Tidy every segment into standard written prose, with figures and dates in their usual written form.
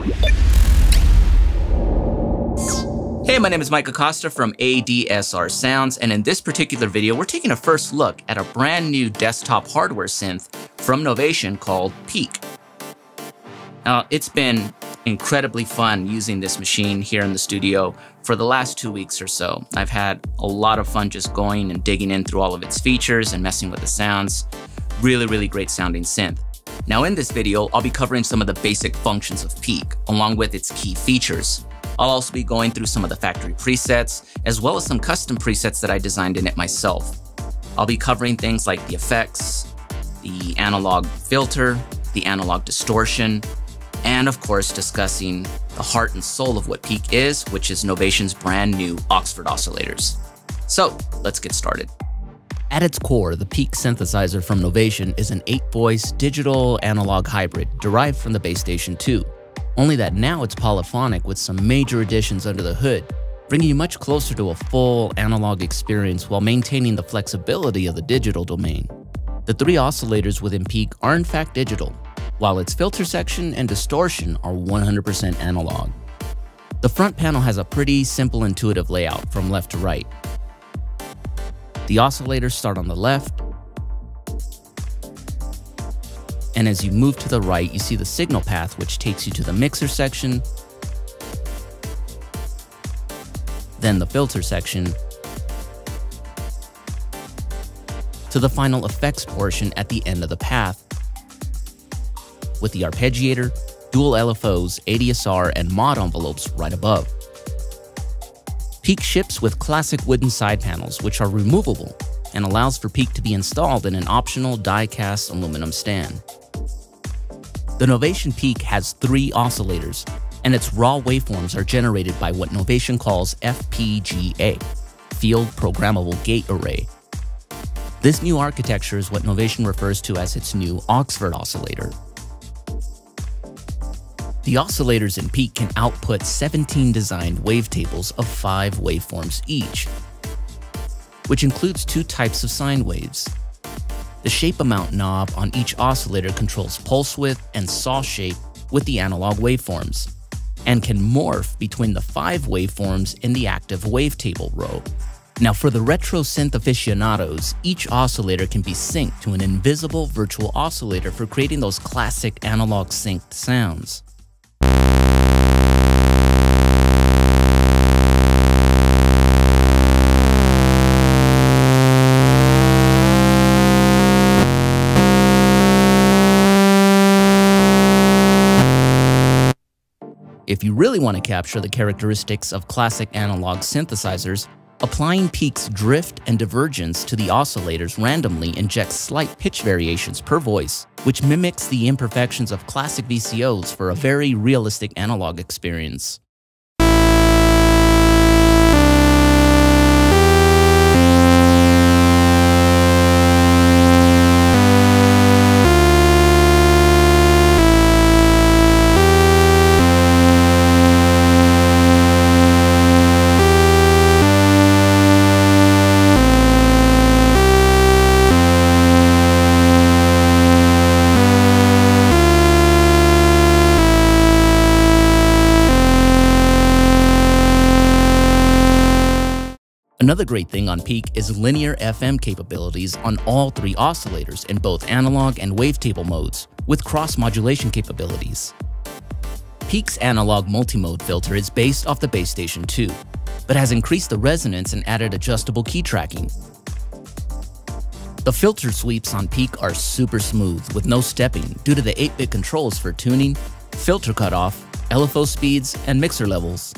Hey, my name is Mike Acosta from ADSR Sounds, and in this particular video, we're taking a first look at a brand new desktop hardware synth from Novation called Peak. Now, it's been incredibly fun using this machine here in the studio for the last 2 weeks or so. I've had a lot of fun just going and digging in through all of its features and messing with the sounds. Really great sounding synth. Now in this video, I'll be covering some of the basic functions of Peak, along with its key features. I'll also be going through some of the factory presets, as well as some custom presets that I designed in it myself. I'll be covering things like the effects, the analog filter, the analog distortion, and of course discussing the heart and soul of what Peak is, which is Novation's brand new Oxford Oscillators. So let's get started. At its core, the Peak synthesizer from Novation is an 8-voice digital analog hybrid derived from the Base Station 2. Only that now it's polyphonic with some major additions under the hood, bringing you much closer to a full analog experience while maintaining the flexibility of the digital domain. The 3 oscillators within Peak are in fact digital, while its filter section and distortion are 100% analog. The front panel has a pretty simple intuitive layout from left to right. The oscillators start on the left, and as you move to the right, you see the signal path, which takes you to the mixer section, then the filter section, to the final effects portion at the end of the path, with the arpeggiator, dual LFOs, ADSR, and mod envelopes right above. Peak ships with classic wooden side panels, which are removable, and allows for Peak to be installed in an optional die-cast aluminum stand. The Novation Peak has 3 oscillators, and its raw waveforms are generated by what Novation calls FPGA, Field Programmable Gate Array. This new architecture is what Novation refers to as its new Oxford Oscillator. The oscillators in Peak can output 17 designed wavetables of 5 waveforms each, which includes 2 types of sine waves. The shape amount knob on each oscillator controls pulse width and saw shape with the analog waveforms, and can morph between the 5 waveforms in the active wavetable row. Now for the Retrosynth aficionados, each oscillator can be synced to an invisible virtual oscillator for creating those classic analog synced sounds. If you really want to capture the characteristics of classic analog synthesizers, applying Peak's drift and divergence to the oscillators randomly injects slight pitch variations per voice, which mimics the imperfections of classic VCOs for a very realistic analog experience. Another great thing on Peak is linear FM capabilities on all 3 oscillators in both analog and wavetable modes, with cross-modulation capabilities. Peak's analog multimode filter is based off the Base Station 2, but has increased the resonance and added adjustable key tracking. The filter sweeps on Peak are super smooth with no stepping due to the 8-bit controls for tuning, filter cutoff, LFO speeds, and mixer levels.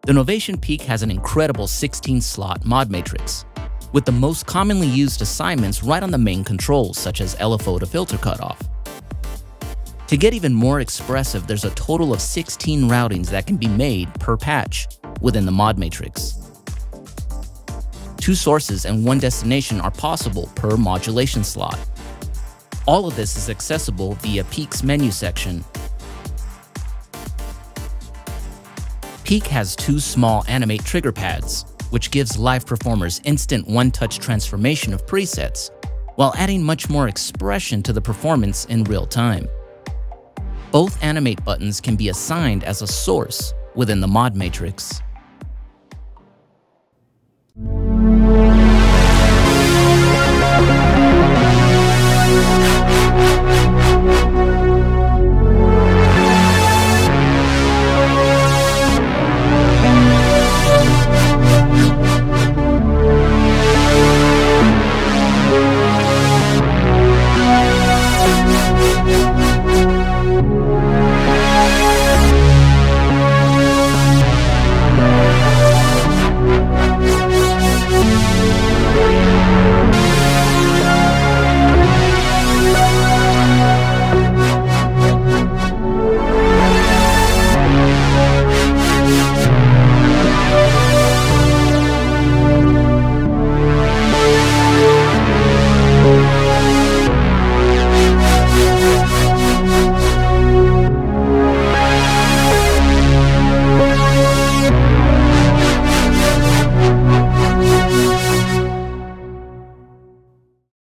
The Novation Peak has an incredible 16-slot mod matrix. with the most commonly used assignments right on the main controls, such as LFO to filter cutoff. To get even more expressive, there's a total of 16 routings that can be made per patch within the mod matrix. 2 sources and 1 destination are possible per modulation slot. All of this is accessible via Peak's menu section. Peak has 2 small animate trigger pads, which gives live performers instant one-touch transformation of presets, while adding much more expression to the performance in real time. Both animate buttons can be assigned as a source within the mod matrix.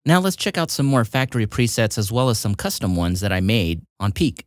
Now let's check out some more factory presets as well as some custom ones that I made on Peak.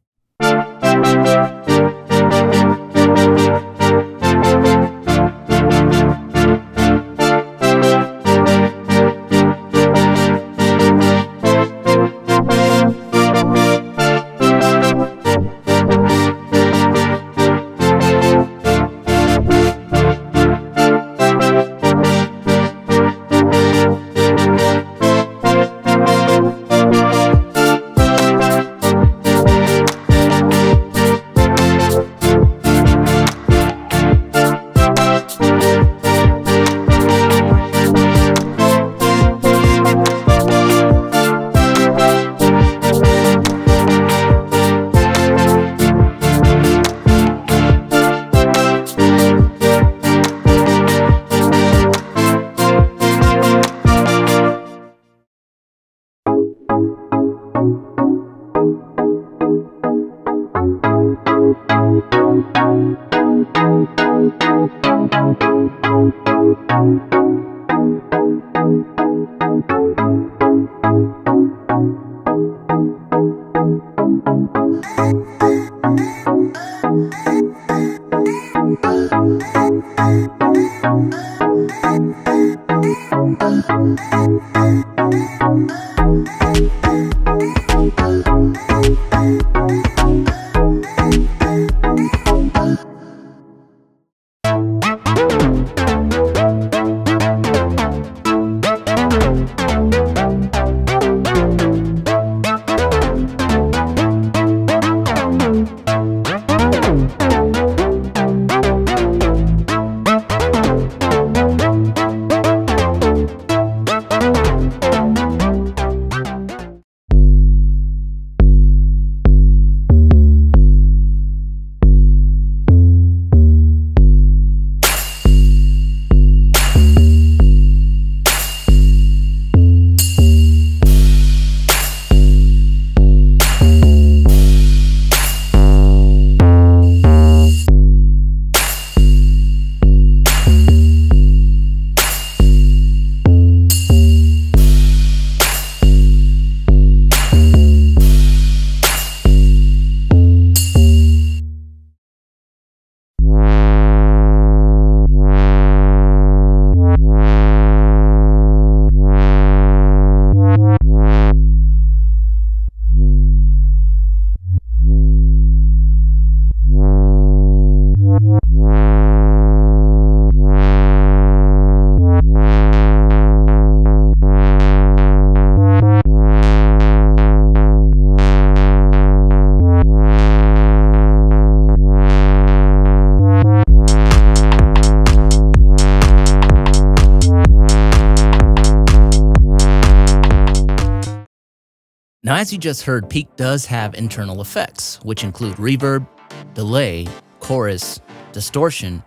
Now, as you just heard, Peak does have internal effects, which include reverb, delay, chorus, distortion,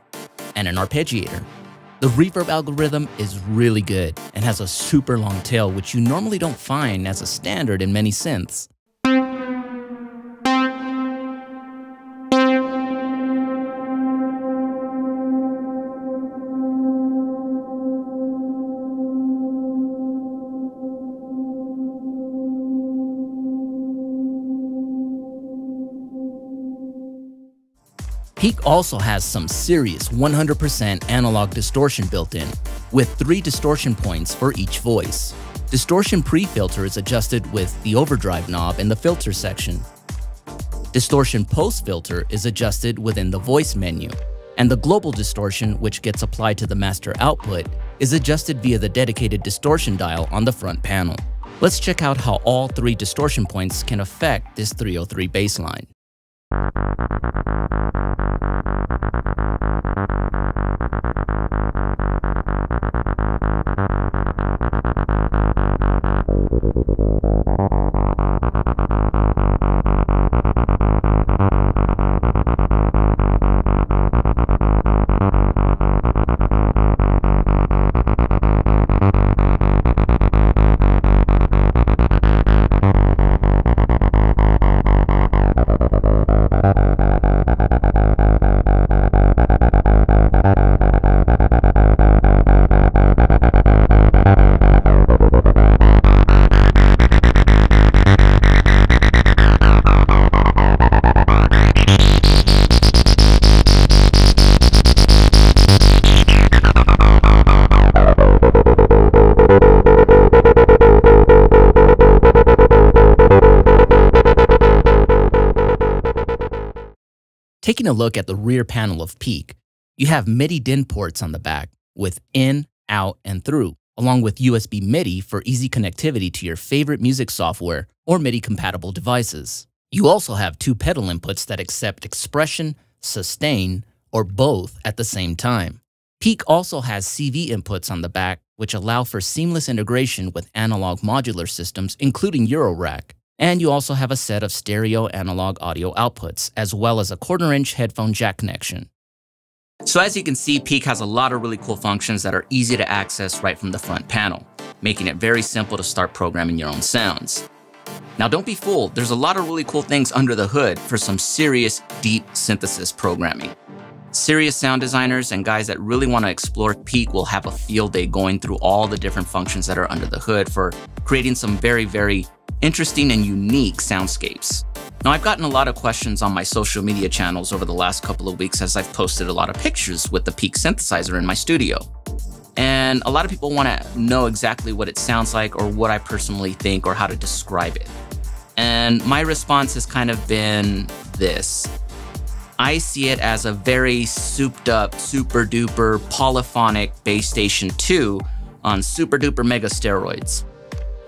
and an arpeggiator. The reverb algorithm is really good and has a super long tail, which you normally don't find as a standard in many synths. Peak also has some serious 100% analog distortion built in, with 3 distortion points for each voice. Distortion pre-filter is adjusted with the overdrive knob in the filter section. Distortion post-filter is adjusted within the voice menu, and the global distortion, which gets applied to the master output, is adjusted via the dedicated distortion dial on the front panel. Let's check out how all 3 distortion points can affect this 303 bassline. Taking a look at the rear panel of Peak, you have MIDI DIN ports on the back with in, out, and through, along with USB MIDI for easy connectivity to your favorite music software or MIDI-compatible devices. You also have 2 pedal inputs that accept expression, sustain, or both at the same time. Peak also has CV inputs on the back, which allow for seamless integration with analog modular systems, including Eurorack. And you also have a set of stereo analog audio outputs, as well as a 1/4-inch headphone jack connection. So as you can see, Peak has a lot of really cool functions that are easy to access right from the front panel, making it very simple to start programming your own sounds. Now don't be fooled, there's a lot of really cool things under the hood for some serious deep synthesis programming. Serious sound designers and guys that really want to explore Peak will have a field day going through all the different functions that are under the hood for creating some very interesting and unique soundscapes. Now, I've gotten a lot of questions on my social media channels over the last couple of weeks as I've posted a lot of pictures with the Peak synthesizer in my studio. And a lot of people want to know exactly what it sounds like or what I personally think or how to describe it. And my response has kind of been this. I see it as a very souped up, super duper polyphonic Bass Station 2 on super duper mega steroids.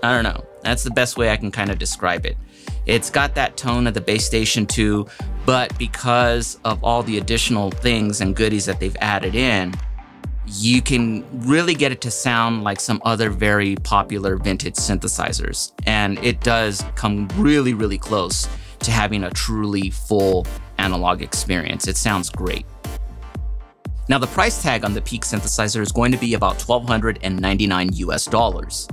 I don't know. That's the best way I can kind of describe it. It's got that tone of the Bass Station 2, but because of all the additional things and goodies that they've added in, you can really get it to sound like some other very popular vintage synthesizers. And it does come really close to having a truly full analog experience. It sounds great. Now, the price tag on the Peak synthesizer is going to be about $1,299 US.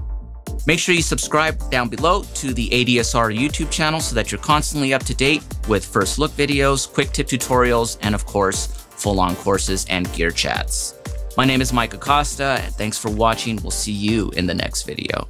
Make sure you subscribe down below to the ADSR YouTube channel so that you're constantly up to date with first look videos, quick tip tutorials, and of course, full-on courses and gear chats. My name is Mike Acosta, and thanks for watching. We'll see you in the next video.